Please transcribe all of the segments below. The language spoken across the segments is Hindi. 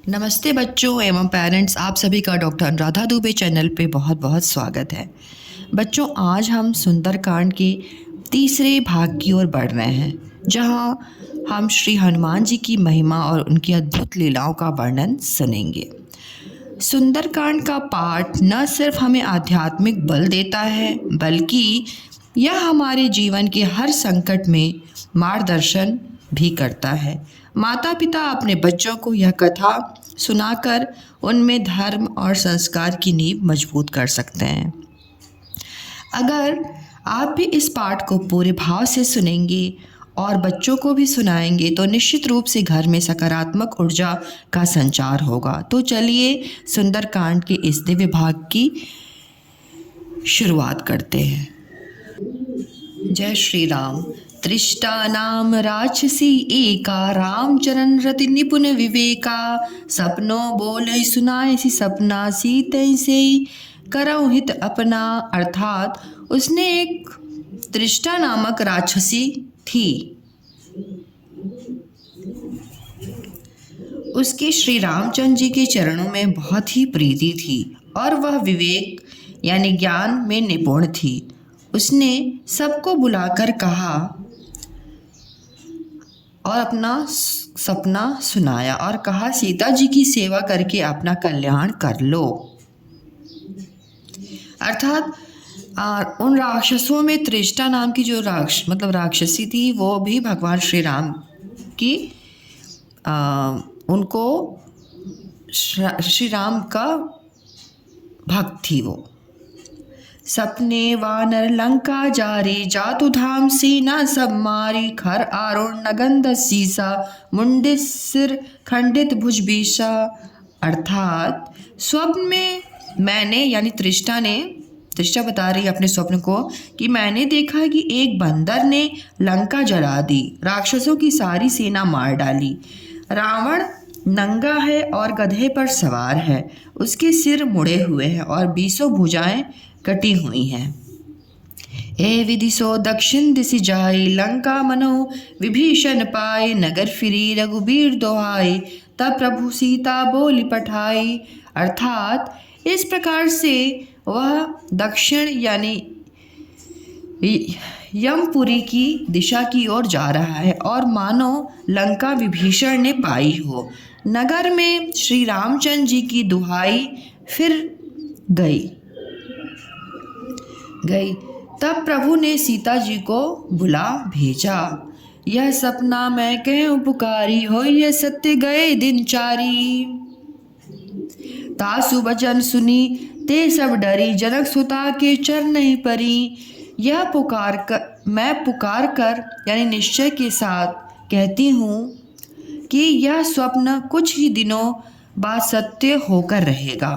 नमस्ते बच्चों एवं पेरेंट्स, आप सभी का डॉक्टर अनुराधा दुबे चैनल पे बहुत बहुत स्वागत है। बच्चों, आज हम सुंदरकांड के तीसरे भाग की ओर बढ़ रहे हैं, जहां हम श्री हनुमान जी की महिमा और उनकी अद्भुत लीलाओं का वर्णन सुनेंगे। सुंदरकांड का पाठ न सिर्फ हमें आध्यात्मिक बल देता है, बल्कि यह हमारे जीवन के हर संकट में मार्गदर्शन भी करता है। माता पिता अपने बच्चों को यह कथा सुनाकर उनमें धर्म और संस्कार की नींव मजबूत कर सकते हैं। अगर आप भी इस पाठ को पूरे भाव से सुनेंगे और बच्चों को भी सुनाएंगे तो निश्चित रूप से घर में सकारात्मक ऊर्जा का संचार होगा। तो चलिए सुंदरकांड के इस दिव्य भाग की शुरुआत करते हैं। जय श्री राम। त्रिष्टा नाम राक्षसी एका, रामचरण रति निपुण विवेका। सपनो बोले सुनाए सपना, सीते से करौ हित अपना। अर्थात उसने एक त्रिष्टा नामक राक्षसी थी। उसके श्री रामचंद्र जी के चरणों में बहुत ही प्रीति थी और वह विवेक यानी ज्ञान में निपुण थी। उसने सबको बुलाकर कहा और अपना सपना सुनाया और कहा, सीता जी की सेवा करके अपना कल्याण कर लो। अर्थात उन राक्षसों में त्रिष्टा नाम की जो राक्षसी थी, वो भी भगवान श्री राम की उनको श्री राम का भक्त थी। वो सपने वानर लंका जारी, जातु धाम सीना सब मारी। खर आरुण नगंध सीसा, मुंडित सिर खंडित भुज बीसा। अर्थात स्वप्न में मैंने यानी त्रिष्टा बता रही अपने स्वप्न को कि मैंने देखा कि एक बंदर ने लंका जला दी, राक्षसों की सारी सेना मार डाली। रावण नंगा है और गधे पर सवार है, उसके सिर मुड़े हुए हैं और 20 भुजाएं कटी हुई हैं। ए विदिशो दक्षिण दिशि जाए, लंका मनो विभीषण पाए। नगर फिरी रघुबीर दोहाए, तब प्रभु सीता बोली पठाई। अर्थात इस प्रकार से वह दक्षिण यानी यमपुरी की दिशा की ओर जा रहा है और मानो लंका विभीषण ने पाई हो। नगर में श्री रामचंद्र जी की दुहाई फिर गई। तब प्रभु ने सीता जी को बुला भेजा। यह सपना मैं कहूँ पुकारी, हो यह सत्य गए दिन चारी। तासु बचन सुनी ते सब डरी, जनक सुता के चरण नहीं परी। यह मैं पुकार कर यानी निश्चय के साथ कहती हूँ कि यह स्वप्न कुछ ही दिनों बाद सत्य होकर रहेगा।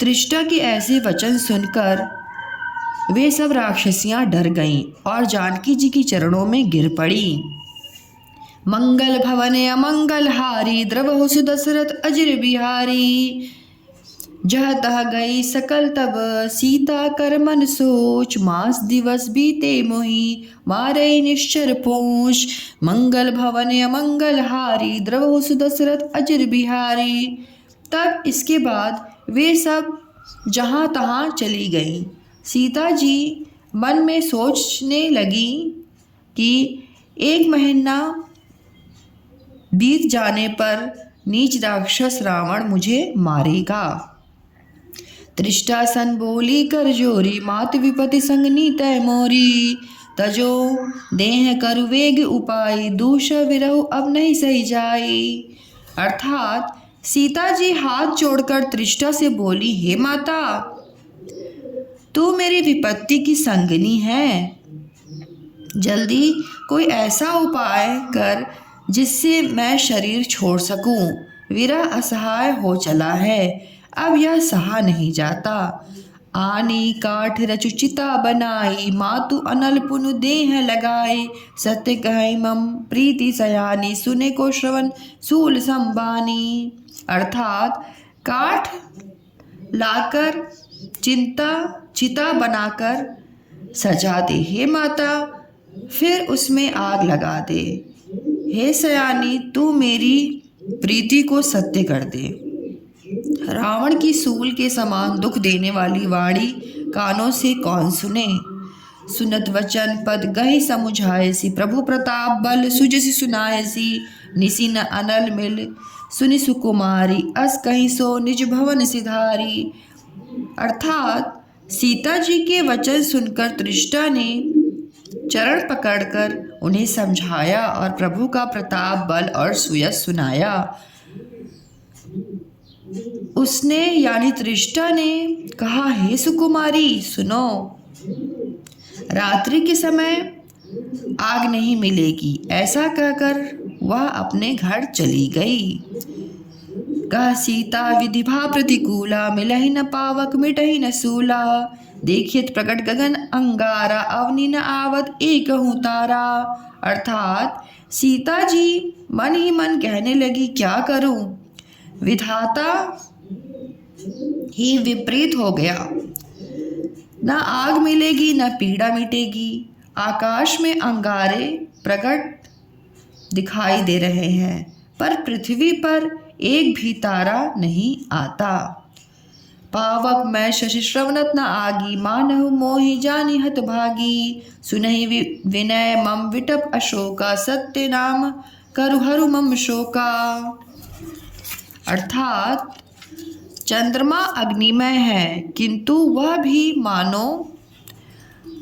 त्रिष्टा के ऐसे वचन सुनकर वे सब राक्षसियां डर गईं और जानकी जी के चरणों में गिर पड़ी। मंगल भवन अमंगल हारी, द्रवहु सुदशरथ अजिर बिहारी। जह तह गई सकल तब, सीता कर मन सोच। मास दिवस बीते मोही, मारे निश्चर पोंछ। मंगल भवन अमंगल हारी, द्रवहु सुदशरथ अजिर बिहारी। तब इसके बाद वे सब जहाँ तहाँ चली गईं। सीता जी मन में सोचने लगी कि 1 महीना बीत जाने पर नीच राक्षस रावण मुझे मारेगा। त्रिष्टा सन बोली कर जोरी, मात विपति संगनी तय मोरी। तजो देह कर वेग उपाय, दूष विरहु अब नहीं सही जाई। अर्थात सीता जी हाथ जोड़कर त्रिष्टा से बोली, हे माता, तू मेरी विपत्ति की संगिनी है, जल्दी कोई ऐसा उपाय कर जिससे मैं शरीर छोड़ सकूं। विरह असहाय हो चला है, अब यह सहा नहीं जाता। आनी काठ रचु चिता बनाई, मातु अनल पुनु देह लगाए। सत्य कहि मम प्रीति सयानी, सुने को श्रवण सूल संबानी। अर्थात काठ लाकर चिता बनाकर सजा दे हे माता, फिर उसमें आग लगा दे। हे सयानी, तू मेरी प्रीति को सत्य कर दे। रावण की सूल के समान दुख देने वाली वाणी कानों से कौन सुने। सुनत वचन पद गहि समुझायसी, प्रभु प्रताप बल सुजसि सुनायसी। निसी न अनल मिल सुनि सुकुमारी, अस कहीं सो निज भवन सिधारी। अर्थात सीता जी के वचन सुनकर त्रिष्टा ने चरण पकड़कर उन्हें समझाया और प्रभु का प्रताप बल और सुयश सुनाया। उसने यानी त्रिष्टा ने कहा, हे सुकुमारी सुनो, रात्रि के समय आग नहीं मिलेगी। ऐसा कहकर वह अपने घर चली गई। कह सीता विधिभा प्रतिकूला, मिलहि न पावक मिटहि न सूला। देखित प्रकट गगन अंगारा, अवनि न आवत एकहु तारा। अर्थात सीता जी मन ही मन कहने लगी, क्या करूं, विधाता ही विपरीत हो गया। न आग मिलेगी न पीड़ा मिटेगी। आकाश में अंगारे प्रकट दिखाई दे रहे हैं, पर पृथ्वी पर एक भी तारा नहीं आता। पावक मैं शशि श्रवणत न आगी, मानहु मोहि जानि हत भागी। सुनहि विनय मम विटप अशोका, सत्य नाम करु हरु मम शोका। अर्थात चंद्रमा अग्निमय है, किंतु वह भी मानो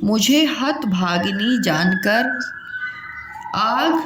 मुझे हत भागिनी जानकर आग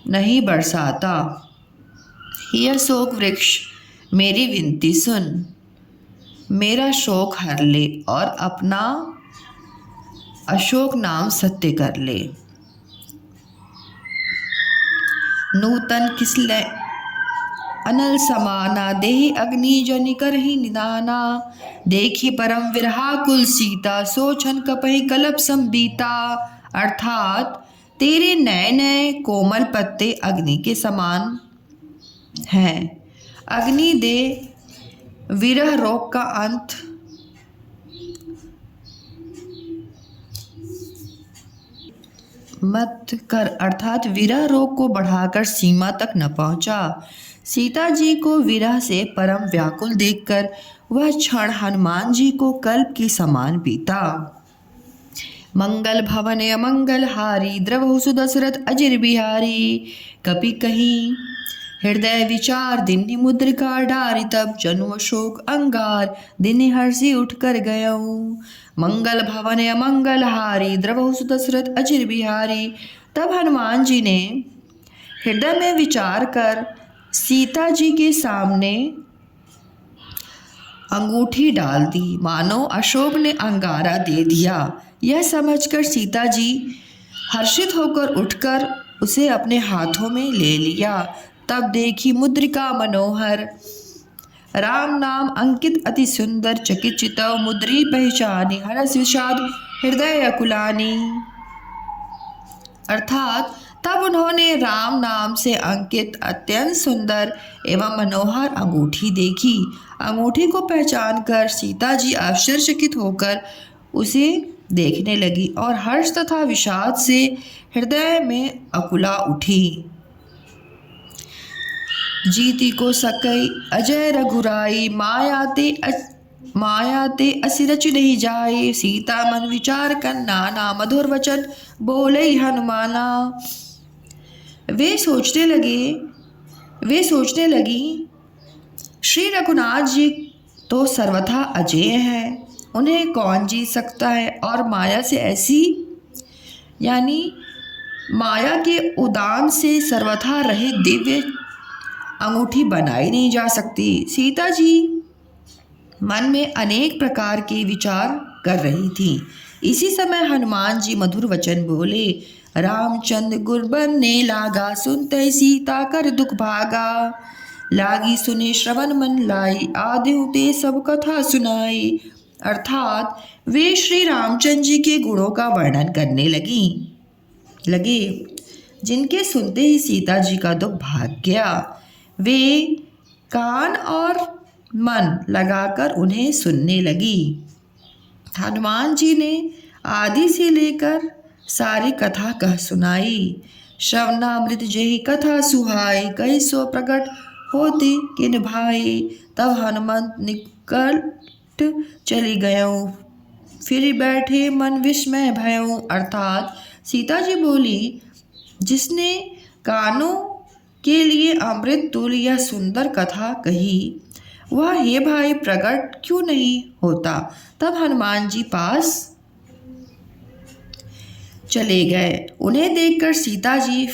नहीं बरसाता। हे अशोक वृक्ष, मेरी विनती सुन, मेरा शोक हर ले और अपना अशोक नाम सत्य कर ले। नूतन किसले अनल समाना, देहि अग्नि जनि करहि निदाना। देखी परम विरहाकुल सीता, सोचन कपहि कलप संबीता। अर्थात तेरे नए नए कोमल पत्ते अग्नि के समान हैं। अग्नि दे विरह रोग का अंत मत कर। अर्थात विरह रोग को बढ़ाकर सीमा तक न पहुंचा। सीता जी को विरह से परम व्याकुल देखकर वह क्षण हनुमान जी को कल्प के समान बीता। मंगल भवन अमंगल हारी, द्रवहु सुदशरथ अजिर बिहारी। कपि कहीं हृदय विचार, दिन्हि मुद्रिका डारी। तब जनु अशोक अंगार, दिन्हि हर्षि उठ कर गयऊँ। मंगल भवन अमंगल हारी, द्रवहु सुदशरथ अजिर बिहारी। तब हनुमान जी ने हृदय में विचार कर सीता जी के सामने अंगूठी डाल दी, मानो अशोक ने अंगारा दे दिया। यह समझकर सीता जी हर्षित होकर उठकर उसे अपने हाथों में ले लिया। तब देखी मुद्रिका मनोहर, राम नाम अंकित अति सुंदर। चकित चितव मुद्री पहचानी, हरस विषाद हृदय अकुलानी। अर्थात तब उन्होंने राम नाम से अंकित अत्यंत सुंदर एवं मनोहर अंगूठी देखी। अंगूठी को पहचानकर सीता जी आश्चर्यचकित होकर उसे देखने लगी और हर्ष तथा विषाद से हृदय में अकुला उठी। जीती को सकई अजय रघुराई, मायाते असिरच नहीं जाए। सीता मन विचार कर नाना, मधुर वचन बोले हनुमाना। वे सोचने लगी, श्री रघुनाथ जी तो सर्वथा अजेय हैं, उन्हें कौन जीत सकता है। और माया से ऐसी यानी माया के उदान से सर्वथा रहित दिव्य अंगूठी बनाई नहीं जा सकती। सीता जी मन में अनेक प्रकार के विचार कर रही थी। इसी समय हनुमान जी मधुर वचन बोले, रामचंद्र गुरबन ने लागा, सुनते सीता कर दुख भागा। लागी सुने श्रवण मन लाई, आदेहु ते सब कथा सुनाई। अर्थात वे श्री रामचंद्र जी के गुणों का वर्णन करने लगे, जिनके सुनते ही सीता जी का दुख भाग गया। वे कान और मन लगाकर उन्हें सुनने लगी। हनुमान जी ने आदि से लेकर सारी कथा कह सुनाई। श्रवणामृत जही कथा सुहाई, कही सो प्रकट होती किन भाई। तब हनुमंत निकट चली गयों, फिर बैठे मन विस्मय भयों। अर्थात सीता जी बोली, जिसने कानों के लिए अमृत तुल्य यह सुंदर कथा कही, वह हे भाई प्रकट क्यों नहीं होता। तब हनुमान जी पास चले गए। उन्हें देखकर सीता जी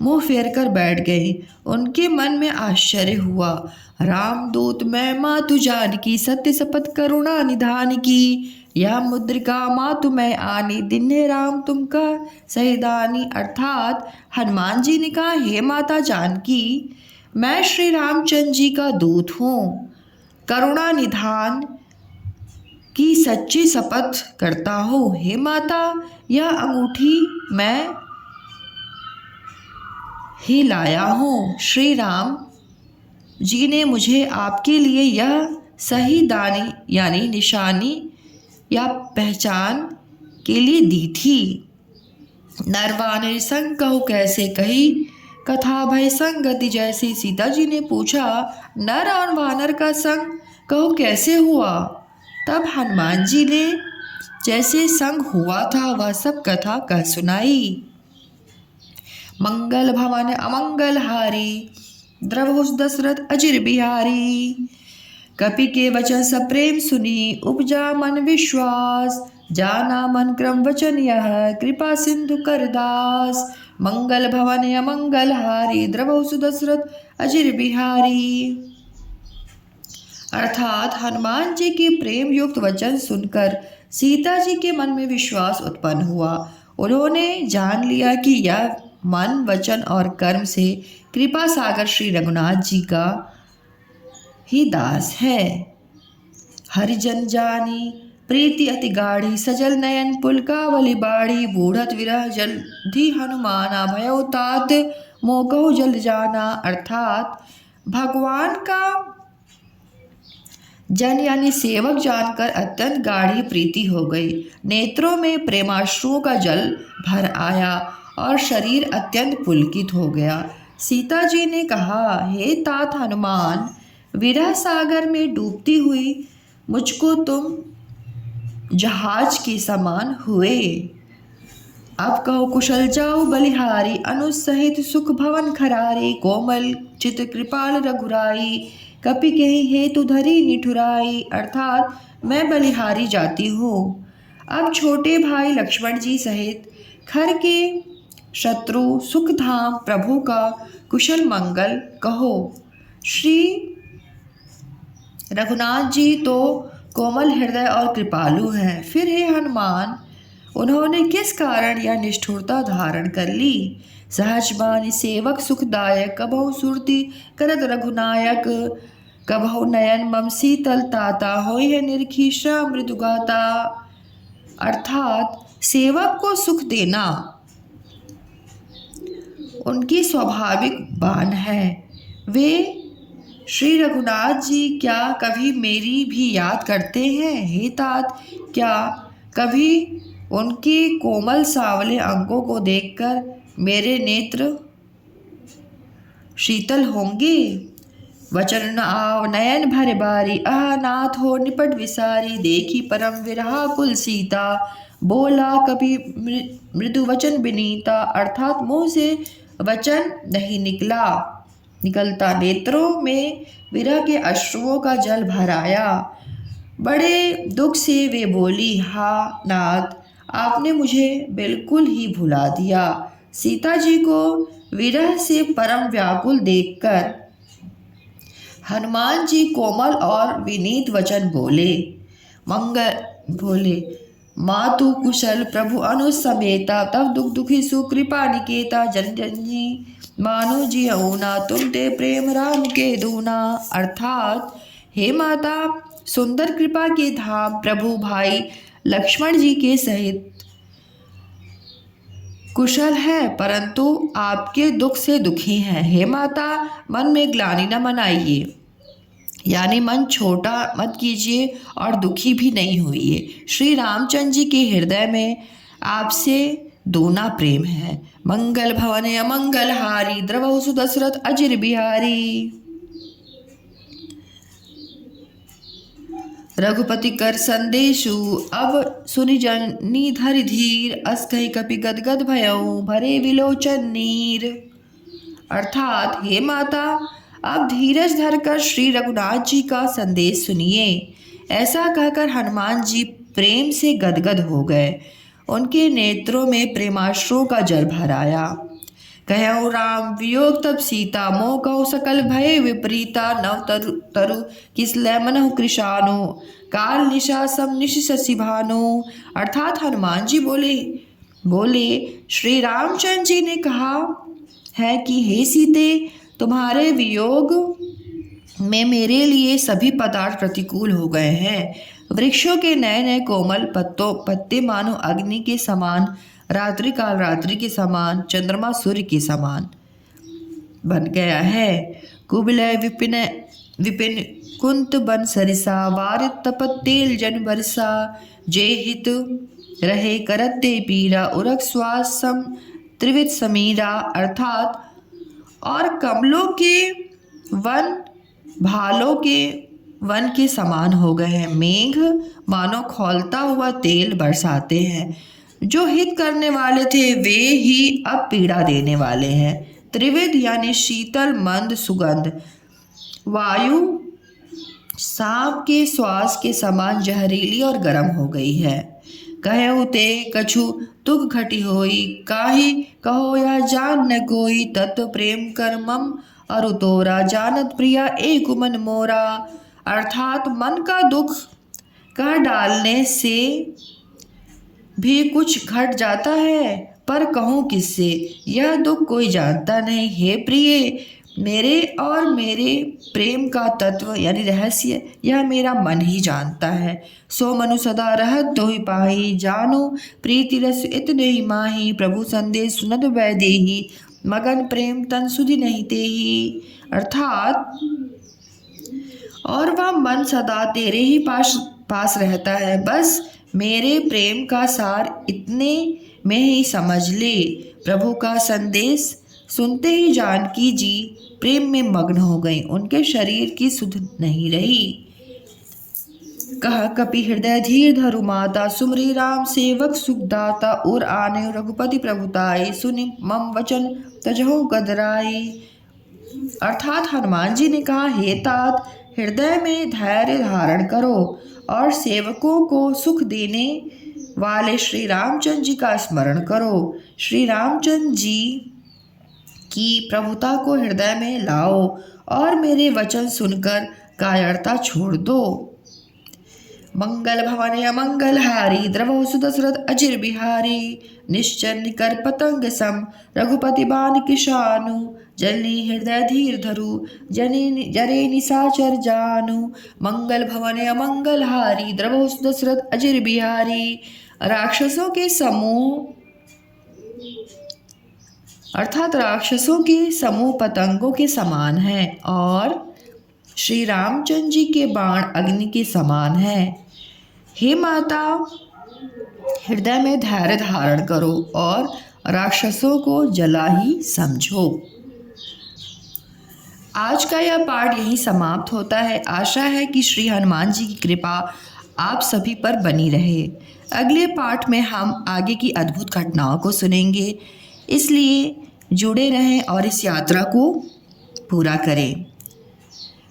मुंह फेर कर बैठ गई। उनके मन में आश्चर्य हुआ। रामदूत मैं मातु जानकी, सत्य शपथ करुणा निधान की। यह मुद्रिका मातु मैं आनी, दिन्हे राम तुमका सहिदानी। अर्थात हनुमान जी ने कहा, हे माता जानकी, मैं श्री रामचंद्र जी का दूत हूँ। करुणा निधान की सच्ची शपथ करता हूँ। हे माता, यह अंगूठी मैं ही लाया हूँ। श्री राम जी ने मुझे आपके लिए यह सही दानी यानी निशानी या पहचान के लिए दी थी। नरवानर संग कहूँ कैसे कही, कथा भय संगति जैसी। सीता जी ने पूछा, नर और वानर का संग कहूँ कैसे हुआ। तब हनुमान जी ने जैसे संग हुआ था वह सब कथा कह सुनाई। मंगल भवन अमंगल हारी, द्रवहुस दशरथ अजिर बिहारी। कपि के वचन सब प्रेम सुनी, उपजा मन विश्वास। जाना मन क्रम वचन यह, कृपा सिंधु कर दास। मंगल भवन अमंगल हारी, द्रवहुस दशरथ अजिर बिहारी। अर्थात हनुमान जी के प्रेम युक्त वचन सुनकर सीता जी के मन में विश्वास उत्पन्न हुआ। उन्होंने जान लिया कि यह मन, वचन और कर्म से कृपा सागर श्री रघुनाथ जी का ही दास है। हरिजन जानी प्रीति अति गाढ़ी, सजल नयन पुलकावली बाड़ी। बूढ़त विरह जल्दी हनुमाना, भयो तात मोकहु जल्द जाना। अर्थात भगवान का जन यानी सेवक जानकर अत्यंत गाढ़ी प्रीति हो गई। नेत्रों में प्रेमाश्रुओं का जल भर आया और शरीर अत्यंत पुलकित हो गया। सीता जी ने कहा, हे तात हनुमान, विरह सागर में डूबती हुई मुझको तुम जहाज के समान हुए। अब कहो कुशल जाओ बलिहारी, अनुज सहित सुख भवन खरारी। कोमल चित कृपाल रघुराई, कपि कही हेतु धरी निठुराई। अर्थात मैं बलिहारी जाती हूँ। अब छोटे भाई लक्ष्मण जी सहित खर के शत्रु सुखधाम प्रभु का कुशल मंगल कहो। श्री रघुनाथ जी तो कोमल हृदय और कृपालु हैं, फिर हे हनुमान, उन्होंने किस कारण यह निष्ठुरता धारण कर ली। सहज बानी सेवक सुखदायक, कबहु सुरति करत रघुनायक। कबहु नयन मम शीतल ताता, होई है निरखी श्याम मृदु गाता। अर्थात सेवक को सुख देना उनकी स्वाभाविक बान है। वे श्री रघुनाथ जी क्या कभी मेरी भी याद करते हैं। हे तात, क्या कभी उनके कोमल सावले अंगों को देखकर मेरे नेत्र शीतल होंगे। वचन न आव नयन भर बारी, आह नाथ हो निपट विसारी। देखी परम विरहा कुल सीता, बोला कभी मृदु वचन विनीता। अर्थात मुंह से वचन नहीं निकलता, नेत्रों में विरह के अश्रुओं का जल भर आया। बड़े दुख से वे बोली, हा नाथ, आपने मुझे बिल्कुल ही भुला दिया। सीता जी को विरह से परम व्याकुल देखकर हनुमान जी कोमल और विनीत वचन बोले, मातु कुशल प्रभु अनुज समेता। तब दुख दुखी सुकृपा निकेता, जन जी मानो जी ऊना, तुम ते प्रेम राम के दूना। अर्थात हे माता, सुंदर कृपा के धाम प्रभु भाई लक्ष्मण जी के सहित कुशल है, परंतु आपके दुख से दुखी हैं। हे माता, मन में ग्लानि न मनाइए, यानी मन छोटा मत कीजिए और दुखी भी नहीं होइए। श्री रामचंद्र जी के हृदय में आपसे दूना प्रेम है। मंगल भवन अमंगल हारी द्रवहु सुदशरथ अजिर बिहारी। रघुपति कर संदेशु अब सुनि जनी धरि धीर अस कहि कपि गदगद भयउ भरे विलोचन नीर। अर्थात हे माता, अब धीरज धरकर श्री रघुनाथ जी का संदेश सुनिए। ऐसा कहकर हनुमान जी प्रेम से गदगद हो गए। उनके नेत्रों में प्रेमाश्रुओं का जल भर आया। कहऊ राम वियोग तब सीता मोह कहु सकल भय विपरीता। नव तरु तरु किसलय मनहु कृशानु काल निशा सम निशि शशि भानु। अर्थात हनुमान जी बोले श्री रामचंद्र जी ने कहा है कि हे सीते, तुम्हारे वियोग में मेरे लिए सभी पदार्थ प्रतिकूल हो गए हैं। वृक्षों के नए नए कोमल पत्ते मानो अग्नि के समान, रात्रि काल रात्रि के समान, चंद्रमा सूर्य के समान बन गया है। कुबलय विपिन कुंत बन सरिसा वारित तपत तेल जन बरसा। जे हित रहे करत दे पीरा उरक श्वास सम त्रिविध समीरा। अर्थात और कमलों के वन भालों के वन के समान हो गए हैं। मेघ मानो खौलता हुआ तेल बरसाते हैं। जो हित करने वाले थे वे ही अब पीड़ा देने वाले हैं। त्रिविध यानी शीतल मंद सुगंध। वायु सांप के श्वास के समान जहरीली और गर्म हो गई है। कहु ते कछु तुक घटी होई काहि कहो या जान न कोई। तत्व प्रेम कर्मम अरु तोरा जानत प्रिया एक मन मोरा। अर्थात मन का दुख कह डालने से भी कुछ घट जाता है, पर कहूँ किससे, यह दुख कोई जानता नहीं। हे प्रिय, मेरे और मेरे प्रेम का तत्व यानी रहस्य यह मेरा मन ही जानता है। सो मनु सदा रहत दोहि पाही जानो प्रीति रस इतने ही माही। प्रभु संदेश सुनत वैदेही मगन प्रेम तन सुधि नहीं तेही। अर्थात और वह मन सदा तेरे ही पास रहता है। बस मेरे प्रेम का सार इतने में ही समझ ले। प्रभु का संदेश सुनते ही जानकी जी प्रेम में मग्न हो गई। उनके शरीर की सुध नहीं रही। कहा कपि हृदय धीर धरु माता सुमरी राम सेवक सुखदाता। और आने रघुपति प्रभुताई सुनि मम वचन तजहु गदराई। अर्थात हनुमान जी ने कहा, हे तात, हृदय में धैर्य धारण करो और सेवकों को सुख देने वाले श्री रामचंद्र जी का स्मरण करो। श्री रामचंद्र जी की प्रभुता को हृदय में लाओ और मेरे वचन सुनकर कायरता छोड़ दो। मंगल भवन अमंगल हारी द्रवहु सुदशरथ अजिर बिहारी। निश्चर निकर पतंग सम रघुपति बान किशानु। जलनी हृदय धीर धरु जरे निशाचर जानु। मंगल भवन अमंगल हारी द्रवहु सुदशरथ अजिर बिहारी। राक्षसों के समूह अर्थात राक्षसों के समूह पतंगों के समान है और श्री रामचंद्र जी के बाण अग्नि के समान है। हे माता, हृदय में धैर्य धारण करो और राक्षसों को जला ही समझो। आज का यह पाठ यहीं समाप्त होता है। आशा है कि श्री हनुमान जी की कृपा आप सभी पर बनी रहे। अगले पाठ में हम आगे की अद्भुत घटनाओं को सुनेंगे, इसलिए जुड़े रहें और इस यात्रा को पूरा करें।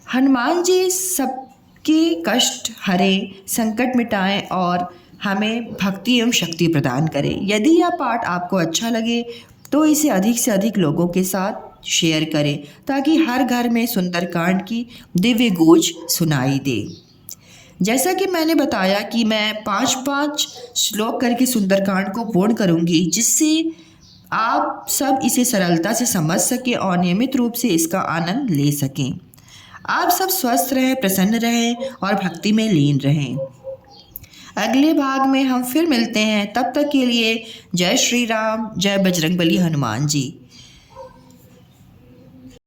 हनुमान जी सबके कष्ट हरें, संकट मिटाएं और हमें भक्ति एवं शक्ति प्रदान करें। यदि यह पाठ आपको अच्छा लगे तो इसे अधिक से अधिक लोगों के साथ शेयर करें ताकि हर घर में सुंदरकांड की दिव्य गूंज सुनाई दे। जैसा कि मैंने बताया कि मैं 5-5 श्लोक करके सुंदरकांड को पूर्ण करूंगी, जिससे आप सब इसे सरलता से समझ सकें और नियमित रूप से इसका आनंद ले सकें। आप सब स्वस्थ रहें, प्रसन्न रहें और भक्ति में लीन रहें। अगले भाग में हम फिर मिलते हैं। तब तक के लिए जय श्री राम, जय बजरंगबली हनुमान जी।